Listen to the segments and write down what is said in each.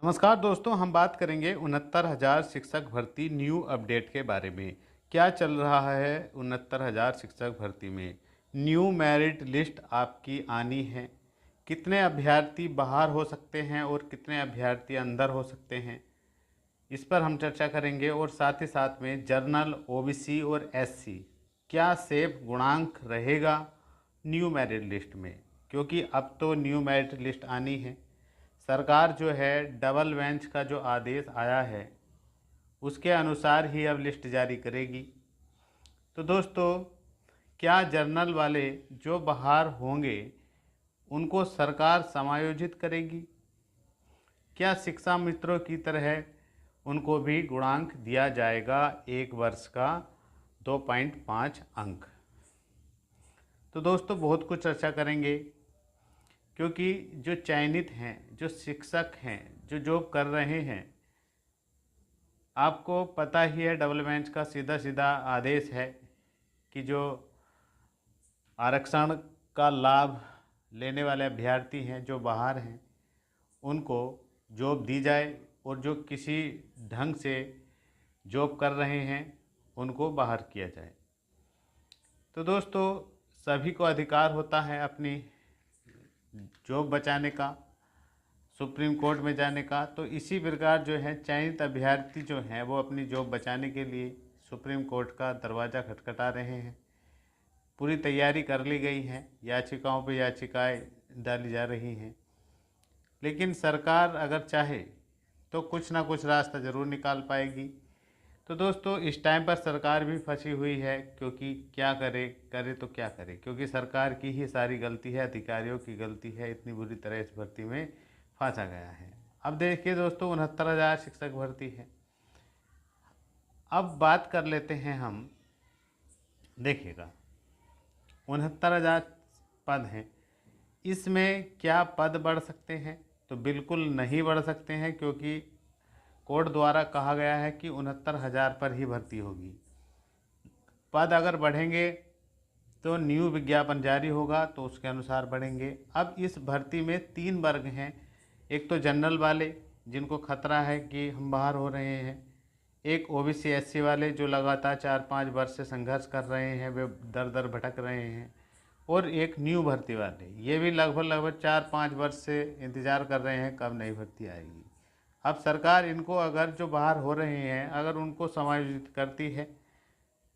नमस्कार दोस्तों, हम बात करेंगे 69,000 शिक्षक भर्ती न्यू अपडेट के बारे में। क्या चल रहा है 69,000 शिक्षक भर्ती में? न्यू मेरिट लिस्ट आपकी आनी है। कितने अभ्यर्थी बाहर हो सकते हैं और कितने अभ्यर्थी अंदर हो सकते हैं, इस पर हम चर्चा करेंगे। और साथ ही साथ में जर्नल, ओबीसी और एससी क्या सेफ गुणांक रहेगा न्यू मेरिट लिस्ट में, क्योंकि अब तो न्यू मेरिट लिस्ट आनी है। सरकार जो है डबल बेंच का जो आदेश आया है उसके अनुसार ही अब लिस्ट जारी करेगी। तो दोस्तों, क्या जर्नल वाले जो बाहर होंगे उनको सरकार समायोजित करेगी? क्या शिक्षा मित्रों की तरह उनको भी गुणांक दिया जाएगा, एक वर्ष का 2.5 अंक? तो दोस्तों, बहुत कुछ चर्चा करेंगे, क्योंकि जो चयनित हैं, जो शिक्षक हैं, जो जॉब कर रहे हैं, आपको पता ही है डबल बेंच का सीधा सीधा आदेश है कि जो आरक्षण का लाभ लेने वाले अभ्यर्थी हैं जो बाहर हैं उनको जॉब दी जाए, और जो किसी ढंग से जॉब कर रहे हैं उनको बाहर किया जाए। तो दोस्तों, सभी को अधिकार होता है अपनी जॉब बचाने का, सुप्रीम कोर्ट में जाने का। तो इसी प्रकार जो है चयनित अभ्यर्थी जो हैं वो अपनी जॉब बचाने के लिए सुप्रीम कोर्ट का दरवाज़ा खटखटा रहे हैं। पूरी तैयारी कर ली गई है, याचिकाओं पे याचिकाएं डाली जा रही हैं। लेकिन सरकार अगर चाहे तो कुछ ना कुछ रास्ता ज़रूर निकाल पाएगी। तो दोस्तों, इस टाइम पर सरकार भी फंसी हुई है, क्योंकि क्या करे तो क्या करे, क्योंकि सरकार की ही सारी गलती है, अधिकारियों की गलती है, इतनी बुरी तरह इस भर्ती में फंसा गया है। अब देखिए दोस्तों, 69,000 शिक्षक भर्ती है। अब बात कर लेते हैं हम, देखिएगा 69,000 पद हैं, इसमें क्या पद बढ़ सकते हैं? तो बिल्कुल नहीं बढ़ सकते हैं, क्योंकि कोर्ट द्वारा कहा गया है कि 69,000 पर ही भर्ती होगी। पद अगर बढ़ेंगे तो न्यू विज्ञापन जारी होगा तो उसके अनुसार बढ़ेंगे। अब इस भर्ती में 3 वर्ग हैं। एक तो जनरल वाले जिनको खतरा है कि हम बाहर हो रहे हैं, एक ओबीसी एससी वाले जो लगातार 4-5 वर्ष से संघर्ष कर रहे हैं, वे दर दर भटक रहे हैं, और एक न्यू भर्ती वाले, ये भी लगभग 4-5 वर्ष से इंतज़ार कर रहे हैं कब नई भर्ती आएगी। अब सरकार इनको, अगर जो बाहर हो रहे हैं अगर उनको समायोजित करती है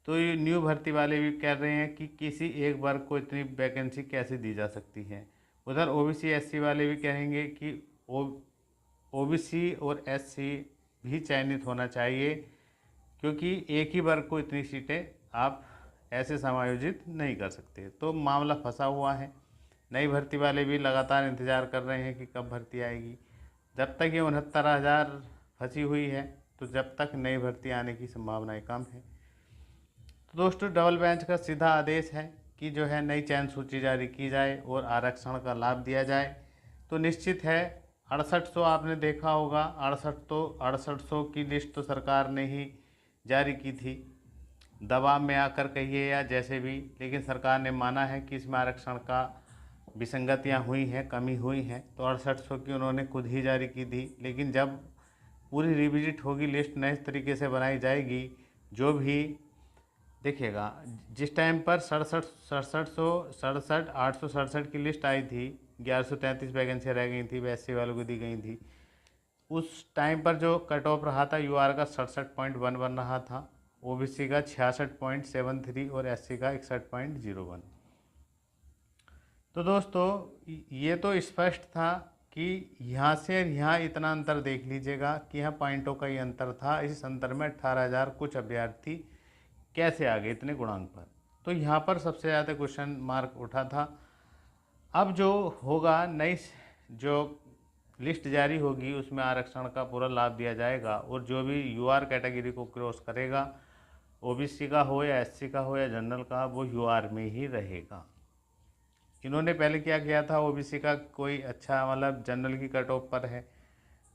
तो ये न्यू भर्ती वाले भी कह रहे हैं कि किसी एक वर्ग को इतनी वैकेंसी कैसे दी जा सकती है। उधर ओबीसी एससी वाले भी कहेंगे कि ओबीसी और एससी भी चयनित होना चाहिए, क्योंकि एक ही वर्ग को इतनी सीटें आप ऐसे समायोजित नहीं कर सकते। तो मामला फंसा हुआ है। नई भर्ती वाले भी लगातार इंतज़ार कर रहे हैं कि कब भर्ती आएगी। जब तक ये 69,000 फंसी हुई है तो जब तक नई भर्ती आने की संभावनाएं कम है। तो दोस्तों, डबल बेंच का सीधा आदेश है कि जो है नई चयन सूची जारी की जाए और आरक्षण का लाभ दिया जाए। तो निश्चित है 6800 आपने देखा होगा, 6800 की लिस्ट तो सरकार ने ही जारी की थी, दबाव में आकर कहिए या जैसे भी, लेकिन सरकार ने माना है कि इसमें आरक्षण का विसंगतियाँ हुई हैं, कमी हुई हैं, तो 6800 की उन्होंने खुद ही जारी की थी। लेकिन जब पूरी रिविजिट होगी, लिस्ट नए तरीके से बनाई जाएगी, जो भी देखिएगा, जिस टाइम पर 867 की लिस्ट आई थी, 1133 वैकेंसी रह गई थी, वैसे वालों को दी गई थी, उस टाइम पर जो कट ऑफ रहा था यूआर का 67.11 रहा था, ओबीसी का 66.73 और एससी का 61.01। तो दोस्तों, ये तो स्पष्ट था कि यहाँ से यहाँ इतना अंतर देख लीजिएगा कि यहाँ पॉइंटों का ही अंतर था। इस अंतर में 18,000 कुछ अभ्यर्थी कैसे आ गए इतने गुणांक पर? तो यहाँ पर सबसे ज़्यादा क्वेश्चन मार्क उठा था। अब जो होगा, नई जो लिस्ट जारी होगी उसमें आरक्षण का पूरा लाभ दिया जाएगा, और जो भी यूआर कैटेगरी को क्रॉस करेगा, ओबीसी का हो या एससी का हो या जनरल का, वो यूआर में ही रहेगा। इन्होंने पहले क्या किया था, ओबीसी का कोई अच्छा, मतलब जनरल की कट ऑफ पर है,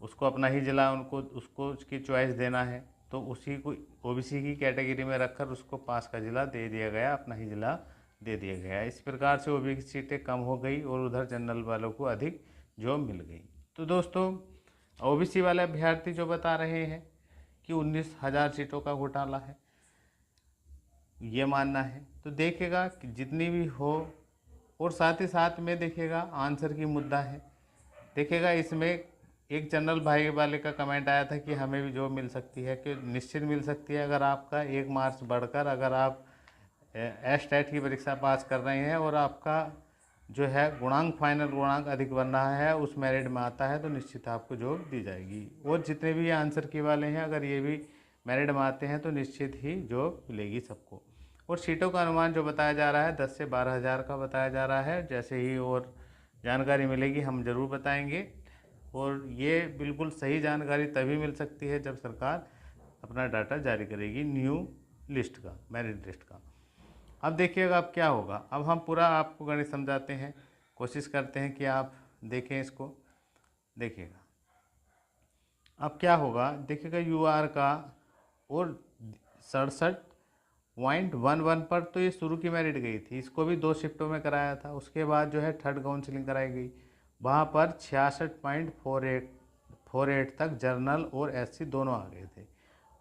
उसको अपना ही जिला, उनको उसको उसकी चॉइस देना है, तो उसी को ओबीसी की कैटेगरी में रखकर उसको पास का ज़िला दे दिया गया, अपना ही ज़िला दे दिया गया। इस प्रकार से ओबीसी सीटें कम हो गई और उधर जनरल वालों को अधिक जॉब मिल गई। तो दोस्तों, ओबीसी वाले अभ्यर्थी जो बता रहे हैं कि 19,000 सीटों का घोटाला है, ये मानना है। तो देखेगा कि जितनी भी हो, और साथ ही साथ में देखेगा आंसर की मुद्दा है। देखिएगा इसमें एक जनरल भाई वाले का कमेंट आया था कि हमें भी जॉब मिल सकती है, कि निश्चित मिल सकती है अगर आपका 1 मार्क्स बढ़कर, अगर आप एस्टेट की परीक्षा पास कर रहे हैं और आपका जो है गुणांक, फाइनल गुणांक अधिक बन रहा है, उस मेरिट में आता है, तो निश्चित आपको जॉब दी जाएगी। और जितने भी आंसर की वाले हैं अगर ये भी मेरिट में आते हैं तो निश्चित ही जॉब मिलेगी सबको। और सीटों का अनुमान जो बताया जा रहा है 10 से 12,000 का बताया जा रहा है। जैसे ही और जानकारी मिलेगी हम ज़रूर बताएंगे। और ये बिल्कुल सही जानकारी तभी मिल सकती है जब सरकार अपना डाटा जारी करेगी न्यू लिस्ट का, मेरिट लिस्ट का। अब देखिएगा अब क्या होगा। अब हम पूरा आपको गणित समझाते हैं, कोशिश करते हैं कि आप देखें इसको। देखिएगा अब क्या होगा। देखिएगा यूआर का और 67.11 पर तो ये शुरू की मेरिट गई थी, इसको भी 2 शिफ्टों में कराया था। उसके बाद जो है थर्ड काउंसलिंग कराई गई, वहाँ पर 66.48 तक जर्नल और एससी दोनों आ गए थे।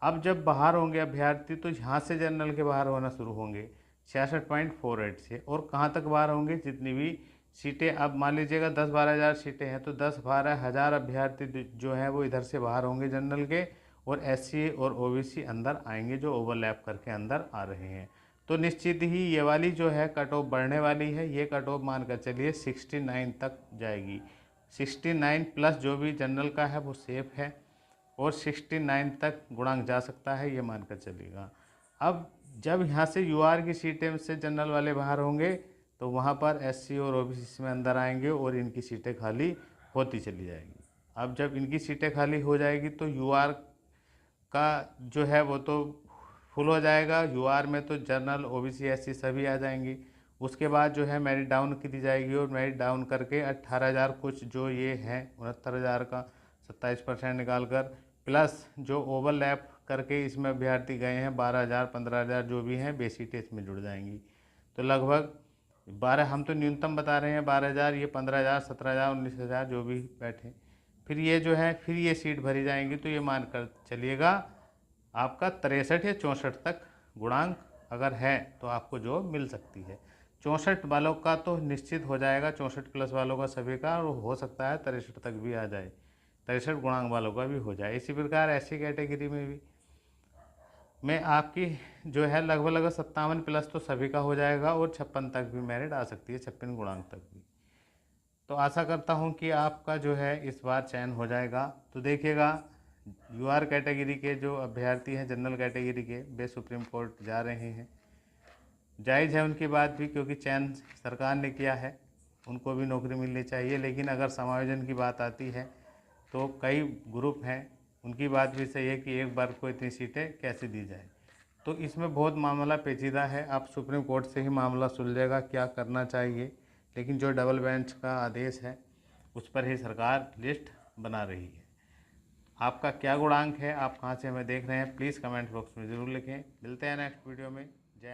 अब जब बाहर होंगे अभ्यर्थी तो यहाँ से जनरल के बाहर होना शुरू होंगे 66.48 से, और कहाँ तक बाहर होंगे, जितनी भी सीटें, अब मान लीजिएगा 10-12 हज़ार सीटें हैं तो 10-12 हज़ार अभ्यर्थी जो हैं वो इधर से बाहर होंगे जनरल के, और एससी और ओबीसी अंदर आएंगे जो ओवरलैप करके अंदर आ रहे हैं। तो निश्चित ही ये वाली जो है कट ऑफ बढ़ने वाली है। ये कट ऑफ मानकर चलिए 69 तक जाएगी। 69 प्लस जो भी जनरल का है वो सेफ है, और 69 तक गुणांक जा सकता है, ये मानकर चलिएगा। अब जब यहाँ से यूआर की सीटें से जनरल वाले बाहर होंगे तो वहाँ पर एससी और ओबीसी में अंदर आएंगे और इनकी सीटें खाली होती चली जाएंगी। अब जब इनकी सीटें खाली हो जाएगी तो यूआर का जो है वो तो फुल हो जाएगा। यूआर में तो जनरल, ओबीसी, एससी सभी आ जाएंगी। उसके बाद जो है मेरिट डाउन की दी जाएगी, और मेरिट डाउन करके 18,000 कुछ जो ये हैं 69,000 का 27% निकाल कर, प्लस जो ओवरलैप करके इसमें अभ्यर्थी गए हैं 12,000 15,000 जो भी हैं बेस सीटें इसमें जुड़ जाएंगी। तो लगभग 12, हम तो न्यूनतम बता रहे हैं 12,000, ये 15,000 17,000 19,000 जो भी बैठे, फिर ये जो है फिर ये सीट भरी जाएंगी। तो ये मान कर चलिएगा आपका 63 या 64 तक गुणांक अगर है तो आपको जॉब मिल सकती है। 64 वालों का तो निश्चित हो जाएगा, 64 प्लस वालों का सभी का, और हो सकता है 63 तक भी आ जाए, 63 गुणांक वालों का भी हो जाए। इसी प्रकार ऐसी कैटेगरी में भी आपकी जो है लगभग 57 प्लस तो सभी का हो जाएगा, और 56 तक भी मेरिट आ सकती है, 56 गुणांक तक भी। तो आशा करता हूँ कि आपका जो है इस बार चयन हो जाएगा। तो देखिएगा यूआर कैटेगरी के जो अभ्यर्थी हैं जनरल कैटेगरी के, वे सुप्रीम कोर्ट जा रहे हैं। जायज़ है उनकी बात भी, क्योंकि चयन सरकार ने किया है, उनको भी नौकरी मिलनी चाहिए। लेकिन अगर समायोजन की बात आती है तो कई ग्रुप हैं, उनकी बात भी सही है कि एक बार को इतनी सीटें कैसे दी जाए। तो इसमें बहुत मामला पेचीदा है। अब सुप्रीम कोर्ट से ही मामला सुलझेगा क्या करना चाहिए। लेकिन जो डबल बेंच का आदेश है उस पर ही सरकार लिस्ट बना रही है। आपका क्या गुणांक है, आप कहाँ से हमें देख रहे हैं, प्लीज़ कमेंट बॉक्स में ज़रूर लिखें। मिलते हैं नेक्स्ट वीडियो में। जय